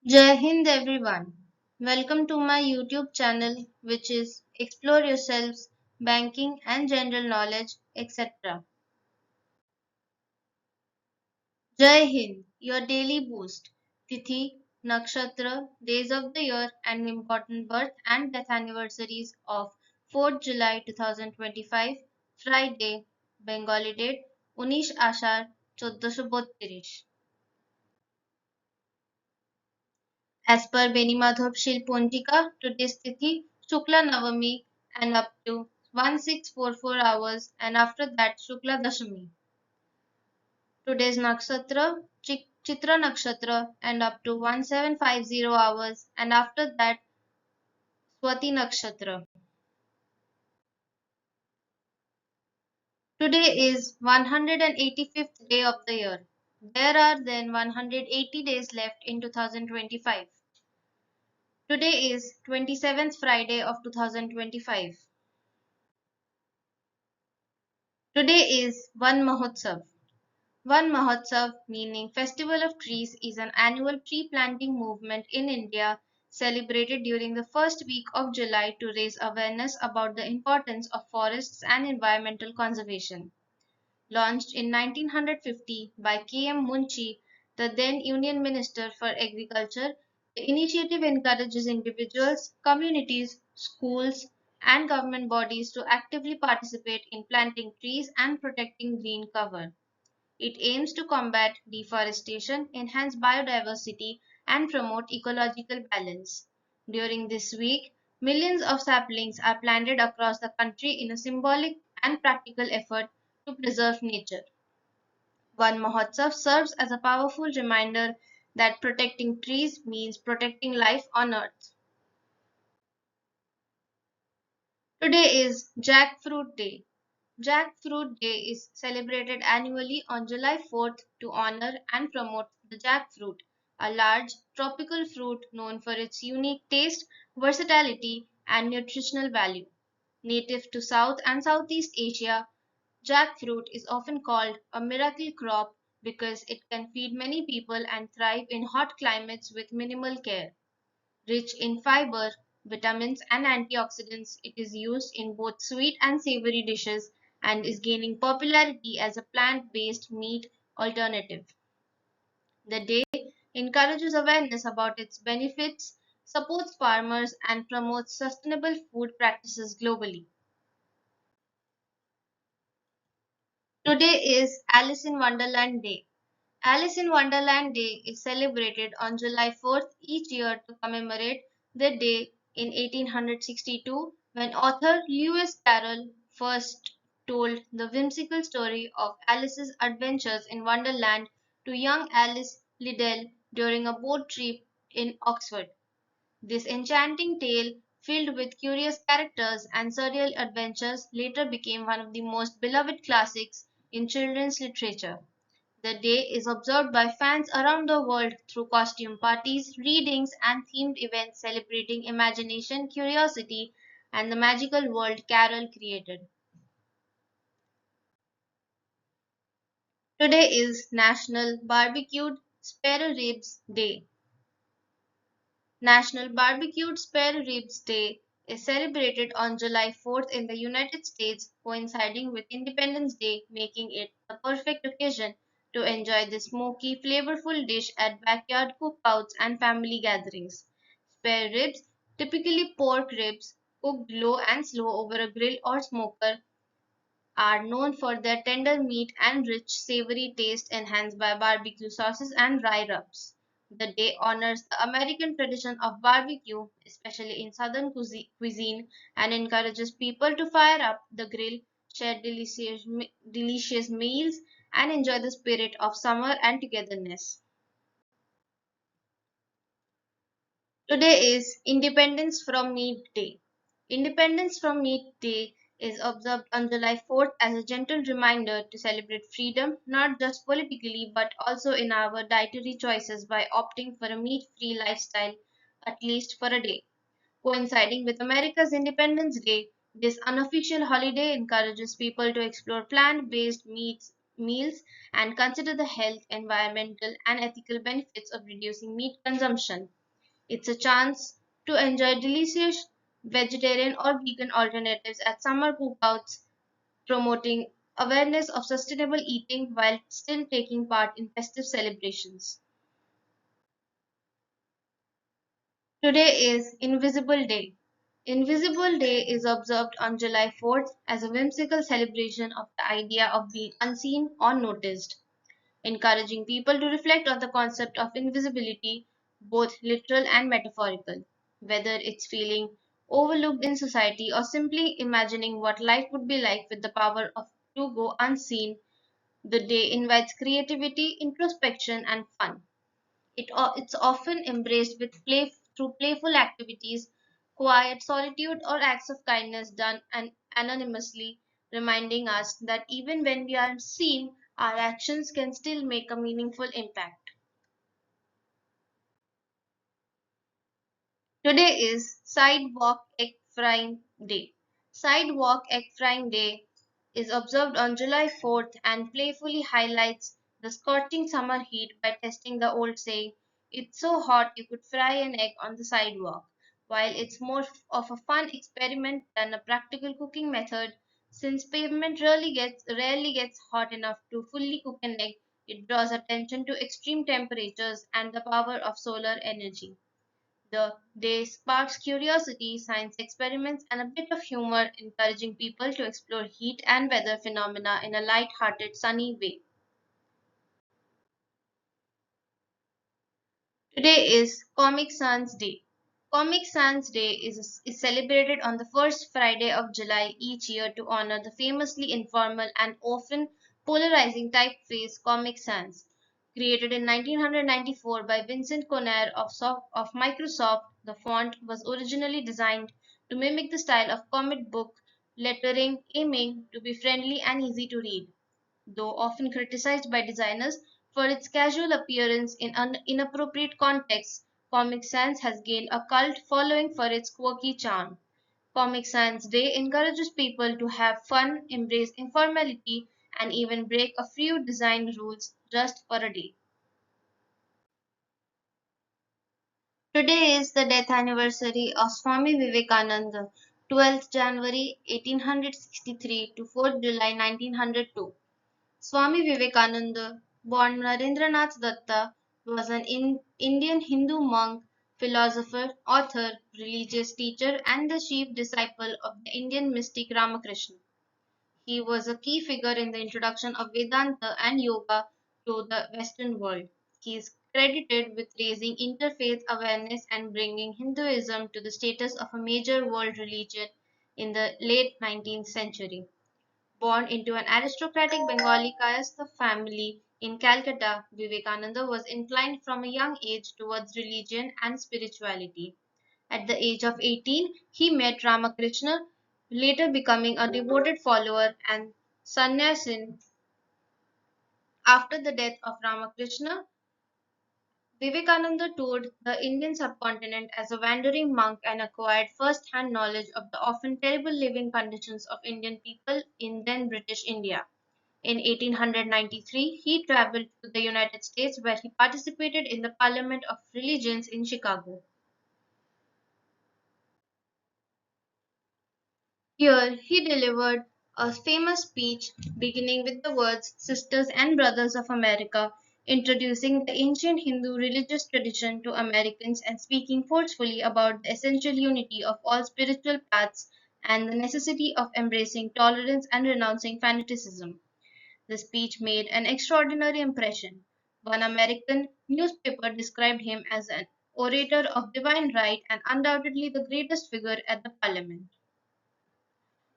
Jai Hind everyone. Welcome to my YouTube channel which is Explore Yourselves, Banking and General Knowledge, etc. Jai Hind, your daily boost. Tithi, Nakshatra, days of the year and important birth and death anniversaries of 4th July 2025, Friday, Bengali date 19 Ashar 1432. As per Benimadhov Shil Pontika, today's Tithi, Shukla Navami and up to 1644 hours and after that Shukla Dashami. Today's Nakshatra, Chitra Nakshatra and up to 1750 hours and after that Swati Nakshatra. Today is 185th day of the year. There are then 180 days left in 2025. Today is 27th Friday of 2025. Today is Van Mahotsav. Van Mahotsav, meaning Festival of Trees, is an annual tree planting movement in India celebrated during the first week of July to raise awareness about the importance of forests and environmental conservation. Launched in 1950 by K.M. Munshi, the then Union Minister for Agriculture, the initiative encourages individuals, communities, schools, and government bodies to actively participate in planting trees and protecting green cover. It aims to combat deforestation, enhance biodiversity, and promote ecological balance. During this week, millions of saplings are planted across the country in a symbolic and practical effort to preserve nature. One Mahotsav serves as a powerful reminder that protecting trees means protecting life on Earth. Today is Jackfruit Day. Jackfruit Day is celebrated annually on July 4th to honor and promote the jackfruit, a large tropical fruit known for its unique taste, versatility, and nutritional value. Native to South and Southeast Asia, jackfruit is often called a miracle crop because it can feed many people and thrive in hot climates with minimal care. Rich in fiber, vitamins, and antioxidants, it is used in both sweet and savory dishes and is gaining popularity as a plant based meat alternative. The day encourages awareness about its benefits, supports farmers, and promotes sustainable food practices globally. Today is Alice in Wonderland Day. Alice in Wonderland Day is celebrated on July 4th each year to commemorate the day in 1862 when author Lewis Carroll first told the whimsical story of Alice's adventures in Wonderland to young Alice Liddell during a boat trip in Oxford. This enchanting tale, filled with curious characters and surreal adventures, later became one of the most beloved classics in children's literature. The day is observed by fans around the world through costume parties, readings, and themed events celebrating imagination, curiosity, and the magical world Carol created. Today is National Barbecued Spare Ribs Day. National Barbecued Spare Ribs Day is celebrated on July 4th in the United States, coinciding with Independence Day, making it the perfect occasion to enjoy this smoky, flavorful dish at backyard cookouts and family gatherings. Spare ribs, typically pork ribs, cooked low and slow over a grill or smoker, are known for their tender meat and rich, savory taste enhanced by barbecue sauces and rye rubs. The day honors the American tradition of barbecue, especially in Southern cuisine, and encourages people to fire up the grill, share delicious meals, and enjoy the spirit of summer and togetherness. Today is Independence from Meat Day. Independence from Meat Day is observed on July 4th as a gentle reminder to celebrate freedom not just politically but also in our dietary choices by opting for a meat free lifestyle at least for a day. Coinciding with America's Independence Day, this unofficial holiday encourages people to explore plant based meats meals and consider the health, environmental, and ethical benefits of reducing meat consumption. It's a chance to enjoy delicious vegetarian or vegan alternatives at summer cookouts, promoting awareness of sustainable eating while still taking part in festive celebrations. Today is Invisible Day. Invisible Day is observed on July 4th as a whimsical celebration of the idea of being unseen or noticed, encouraging people to reflect on the concept of invisibility, both literal and metaphorical, whether it's feeling overlooked in society or simply imagining what life would be like with the power of to go unseen. The day invites creativity, introspection, and fun. It's often embraced with through playful activities, quiet solitude, or acts of kindness done anonymously, reminding us that even when we are seen, our actions can still make a meaningful impact. Today is Sidewalk Egg Frying Day. Sidewalk Egg Frying Day is observed on July 4th and playfully highlights the scorching summer heat by testing the old saying, "It's so hot you could fry an egg on the sidewalk." While it's more of a fun experiment than a practical cooking method, since pavement rarely gets hot enough to fully cook an egg, it draws attention to extreme temperatures and the power of solar energy. The day sparks curiosity, science experiments, and a bit of humor, encouraging people to explore heat and weather phenomena in a light-hearted, sunny way. Today is Comic Sans Day. Comic Sans Day is celebrated on the first Friday of July each year to honor the famously informal and often polarizing typeface Comic Sans. Created in 1994 by Vincent Conner of Microsoft, the font was originally designed to mimic the style of comic book lettering, aiming to be friendly and easy to read. Though often criticized by designers for its casual appearance in inappropriate contexts, Comic Sans has gained a cult following for its quirky charm. Comic Sans Day encourages people to have fun, embrace informality, and even break a few design rules just for a day. Today is the death anniversary of Swami Vivekananda, 12th January 1863 to 4th July 1902. Swami Vivekananda, born Narendranath Datta, was an Indian Hindu monk, philosopher, author, religious teacher, and the chief disciple of the Indian mystic Ramakrishna. He was a key figure in the introduction of Vedanta and Yoga to the Western world. He is credited with raising interfaith awareness and bringing Hinduism to the status of a major world religion in the late 19th century. Born into an aristocratic Bengali Kayastha family in Calcutta, Vivekananda was inclined from a young age towards religion and spirituality. At the age of 18, he met Ramakrishna, later becoming a devoted follower and sannyasin. After the death of Ramakrishna, Vivekananda toured the Indian subcontinent as a wandering monk and acquired first-hand knowledge of the often terrible living conditions of Indian people in then British India. In 1893, he traveled to the United States where he participated in the Parliament of Religions in Chicago. Here, he delivered a famous speech beginning with the words Sisters and Brothers of America, introducing the ancient Hindu religious tradition to Americans and speaking forcefully about the essential unity of all spiritual paths and the necessity of embracing tolerance and renouncing fanaticism. The speech made an extraordinary impression. One American newspaper described him as an orator of divine right and undoubtedly the greatest figure at the parliament.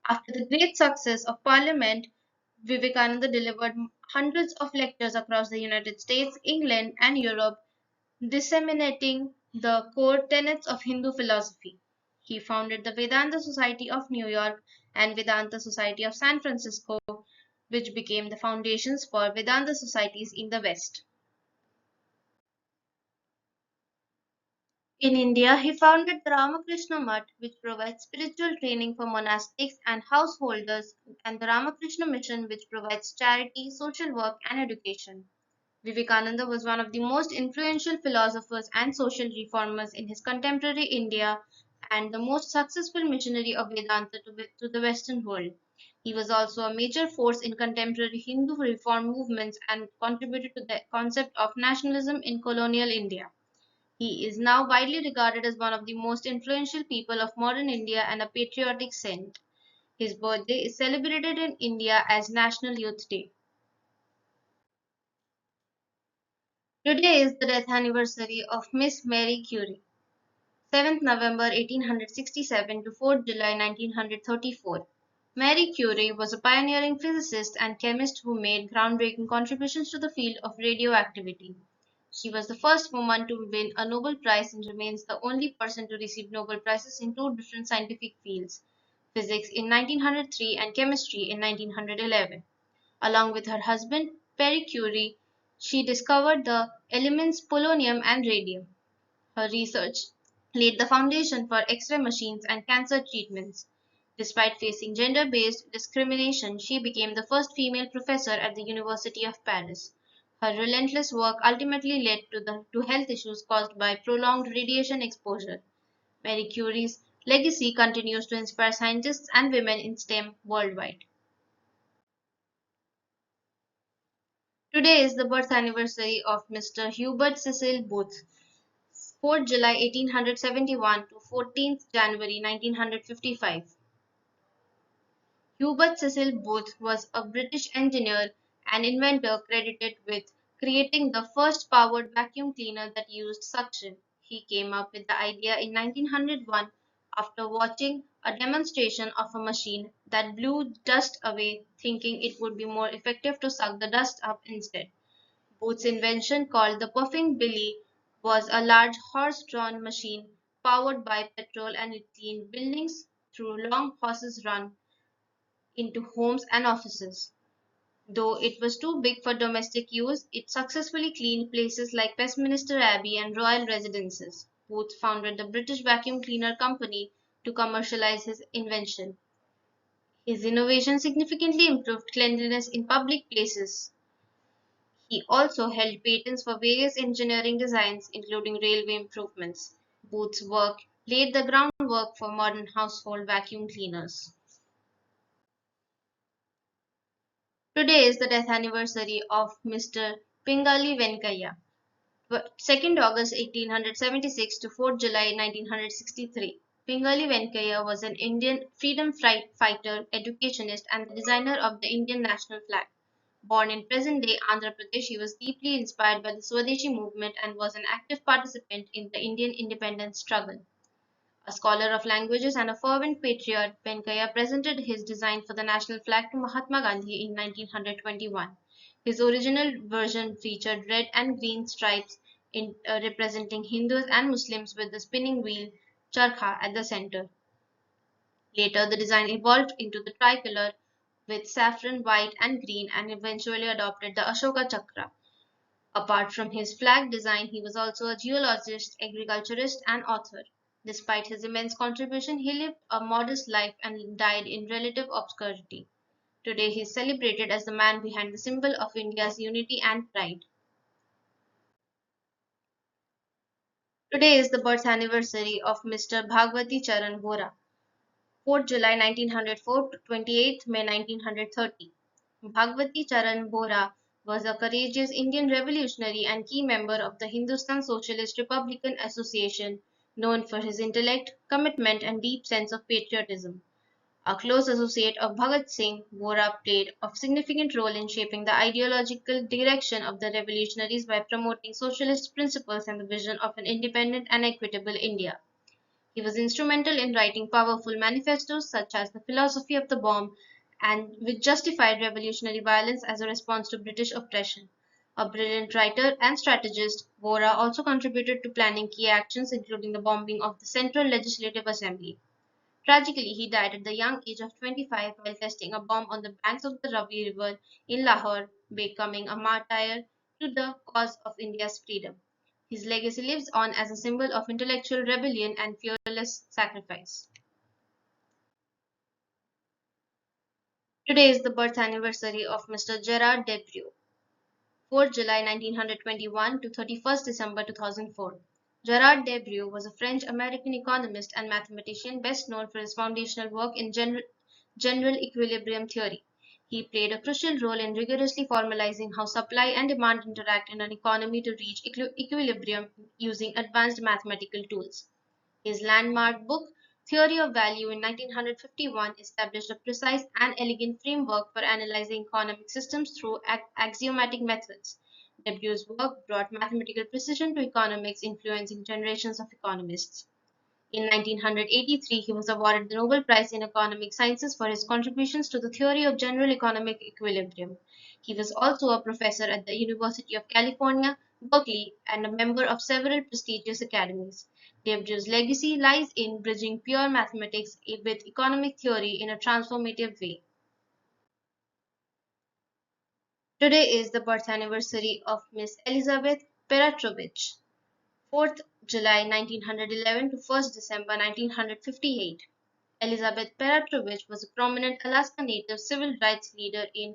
After the great success of Parliament, Vivekananda delivered hundreds of lectures across the United States, England, and Europe, disseminating the core tenets of Hindu philosophy. He founded the Vedanta Society of New York and Vedanta Society of San Francisco, which became the foundations for Vedanta societies in the West. In India, he founded the Ramakrishna Mutt, which provides spiritual training for monastics and householders, and the Ramakrishna Mission, which provides charity, social work, and education. Vivekananda was one of the most influential philosophers and social reformers in his contemporary India and the most successful missionary of Vedanta to the Western world. He was also a major force in contemporary Hindu reform movements and contributed to the concept of nationalism in colonial India. He is now widely regarded as one of the most influential people of modern India and a patriotic saint. His birthday is celebrated in India as National Youth Day. Today is the death anniversary of Miss Marie Curie, 7th November 1867 to 4th July 1934. Marie Curie was a pioneering physicist and chemist who made groundbreaking contributions to the field of radioactivity. She was the first woman to win a Nobel Prize and remains the only person to receive Nobel Prizes in two different scientific fields, physics in 1903 and chemistry in 1911. Along with her husband, Pierre Curie, she discovered the elements polonium and radium. Her research laid the foundation for X-ray machines and cancer treatments. Despite facing gender-based discrimination, she became the first female professor at the University of Paris. Her relentless work ultimately led to health issues caused by prolonged radiation exposure. Marie Curie's legacy continues to inspire scientists and women in STEM worldwide. Today is the birth anniversary of Mr. Hubert Cecil Booth, 4th July 1871 to 14th January 1955. Hubert Cecil Booth was a British engineer and inventor credited with creating the first powered vacuum cleaner that used suction. He came up with the idea in 1901 after watching a demonstration of a machine that blew dust away, thinking it would be more effective to suck the dust up instead. Booth's invention, called the puffing billy, was a large horse-drawn machine powered by petrol, and it cleaned buildings through long hoses run into homes and offices. Though it was too big for domestic use, it successfully cleaned places like Westminster Abbey and royal residences. Booth founded the British Vacuum Cleaner Company to commercialize his invention. His innovation significantly improved cleanliness in public places. He also held patents for various engineering designs, including railway improvements. Booth's work laid the groundwork for modern household vacuum cleaners. Today is the death anniversary of Mr. Pingali Venkaya, 2nd August 1876 to 4th July 1963. Pingali Venkaya was an Indian freedom fighter, educationist, and the designer of the Indian national flag. Born in present-day Andhra Pradesh, he was deeply inspired by the Swadeshi movement and was an active participant in the Indian independence struggle. A scholar of languages and a fervent patriot, Venkaya presented his design for the national flag to Mahatma Gandhi in 1921. His original version featured red and green stripes representing Hindus and Muslims with the spinning wheel charkha at the center. Later, the design evolved into the tricolor with saffron, white, and green, and eventually adopted the Ashoka Chakra. Apart from his flag design, he was also a geologist, agriculturist, and author. Despite his immense contribution, he lived a modest life and died in relative obscurity. Today, he is celebrated as the man behind the symbol of India's unity and pride. Today is the birth anniversary of Mr. Bhagwati Charan Vora, 4th July 1904 to 28th May 1930. Bhagwati Charan Bora was a courageous Indian revolutionary and key member of the Hindustan Socialist Republican Association, known for his intellect, commitment, and deep sense of patriotism. A close associate of Bhagat Singh, Bora played a significant role in shaping the ideological direction of the revolutionaries by promoting socialist principles and the vision of an independent and equitable India. He was instrumental in writing powerful manifestos such as The Philosophy of the Bomb and which justified revolutionary violence as a response to British oppression. A brilliant writer and strategist, Vora also contributed to planning key actions including the bombing of the Central Legislative Assembly. Tragically, he died at the young age of 25 while testing a bomb on the banks of the Ravi River in Lahore, becoming a martyr to the cause of India's freedom. His legacy lives on as a symbol of intellectual rebellion and fearless sacrifice. Today is the birth anniversary of Mr. Gerard Debreu, 4th July 1921 to 31st December 2004. Gerard Debreu was a French-American economist and mathematician best known for his foundational work in general equilibrium theory. He played a crucial role in rigorously formalizing how supply and demand interact in an economy to reach equilibrium using advanced mathematical tools. His landmark book, Theory of Value in 1951, established a precise and elegant framework for analyzing economic systems through axiomatic methods. Debreu's work brought mathematical precision to economics, influencing generations of economists. In 1983, he was awarded the Nobel Prize in Economic Sciences for his contributions to the theory of general economic equilibrium. He was also a professor at the University of California, Berkeley, and a member of several prestigious academies. Debreu's legacy lies in bridging pure mathematics with economic theory in a transformative way. Today is the birth anniversary of Miss Elizabeth Peratrovich, 4th July 1911 to 1st December 1958. Elizabeth Peratrovich was a prominent Alaska Native civil rights leader in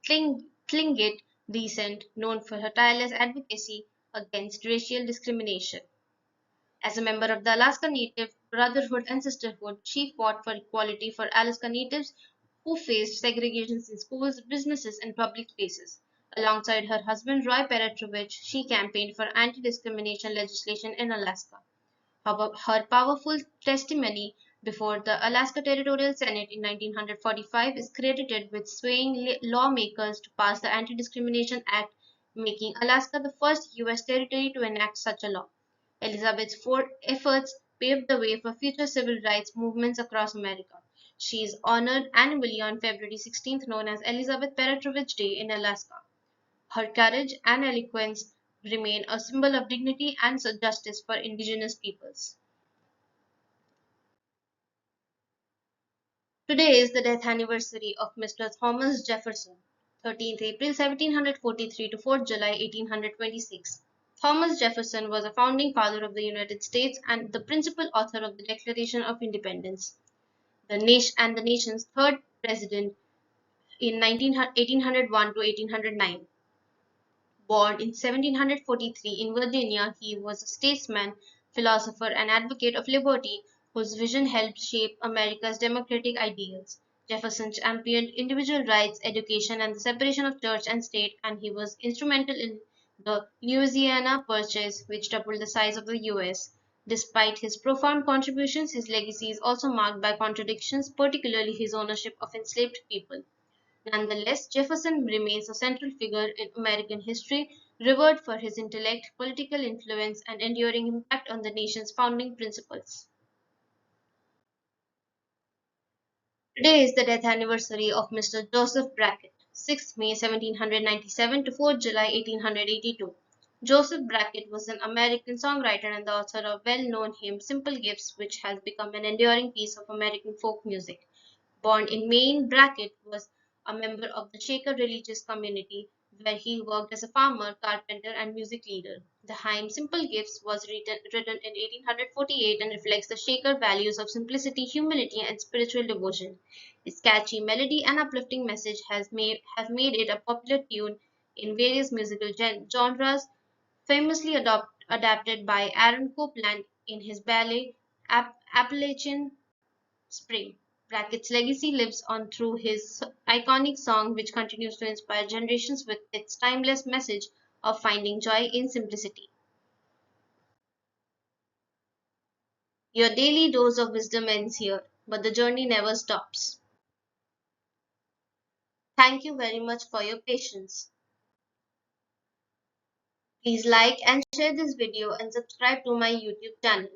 Tlingit descent, known for her tireless advocacy against racial discrimination. As a member of the Alaska Native Brotherhood and Sisterhood, she fought for equality for Alaska Natives who faced segregations in schools, businesses, and public spaces. Alongside her husband Roy Peratrovich, she campaigned for anti-discrimination legislation in Alaska. Her powerful testimony before the Alaska Territorial Senate in 1945 is credited with swaying lawmakers to pass the Anti-Discrimination Act, making Alaska the first U.S. territory to enact such a law. Elizabeth's efforts paved the way for future civil rights movements across America. She is honored annually on February 16th, known as Elizabeth Peratrovich Day in Alaska. Her courage and eloquence remain a symbol of dignity and justice for indigenous peoples. Today is the death anniversary of Mr. Thomas Jefferson, 13th April 1743 to 4th July 1826. Thomas Jefferson was a founding father of the United States and the principal author of the Declaration of Independence, the nation's third president in 1801 to 1809. Born in 1743 in Virginia, he was a statesman, philosopher, and advocate of liberty whose vision helped shape America's democratic ideals. Jefferson championed individual rights, education, and the separation of church and state, and he was instrumental in the Louisiana Purchase, which doubled the size of the U.S. Despite his profound contributions, his legacy is also marked by contradictions, particularly his ownership of enslaved people. Nonetheless, Jefferson remains a central figure in American history, revered for his intellect, political influence, and enduring impact on the nation's founding principles. Today is the death anniversary of Mr. Joseph Brackett, 6th May 1797 to 4th July 1882. Joseph Brackett was an American songwriter and the author of well-known hymn Simple Gifts, which has become an enduring piece of American folk music. Born in Maine, Brackett was a member of the Shaker religious community, where he worked as a farmer, carpenter, and music leader. The hymn Simple Gifts was written in 1848 and reflects the Shaker values of simplicity, humility, and spiritual devotion. Its catchy melody and uplifting message have made it a popular tune in various musical genres, famously adapted by Aaron Copland in his ballet Appalachian Spring. Brackett's legacy lives on through his iconic song, which continues to inspire generations with its timeless message of finding joy in simplicity. Your daily dose of wisdom ends here, but the journey never stops. Thank you very much for your patience. Please like and share this video and subscribe to my YouTube channel.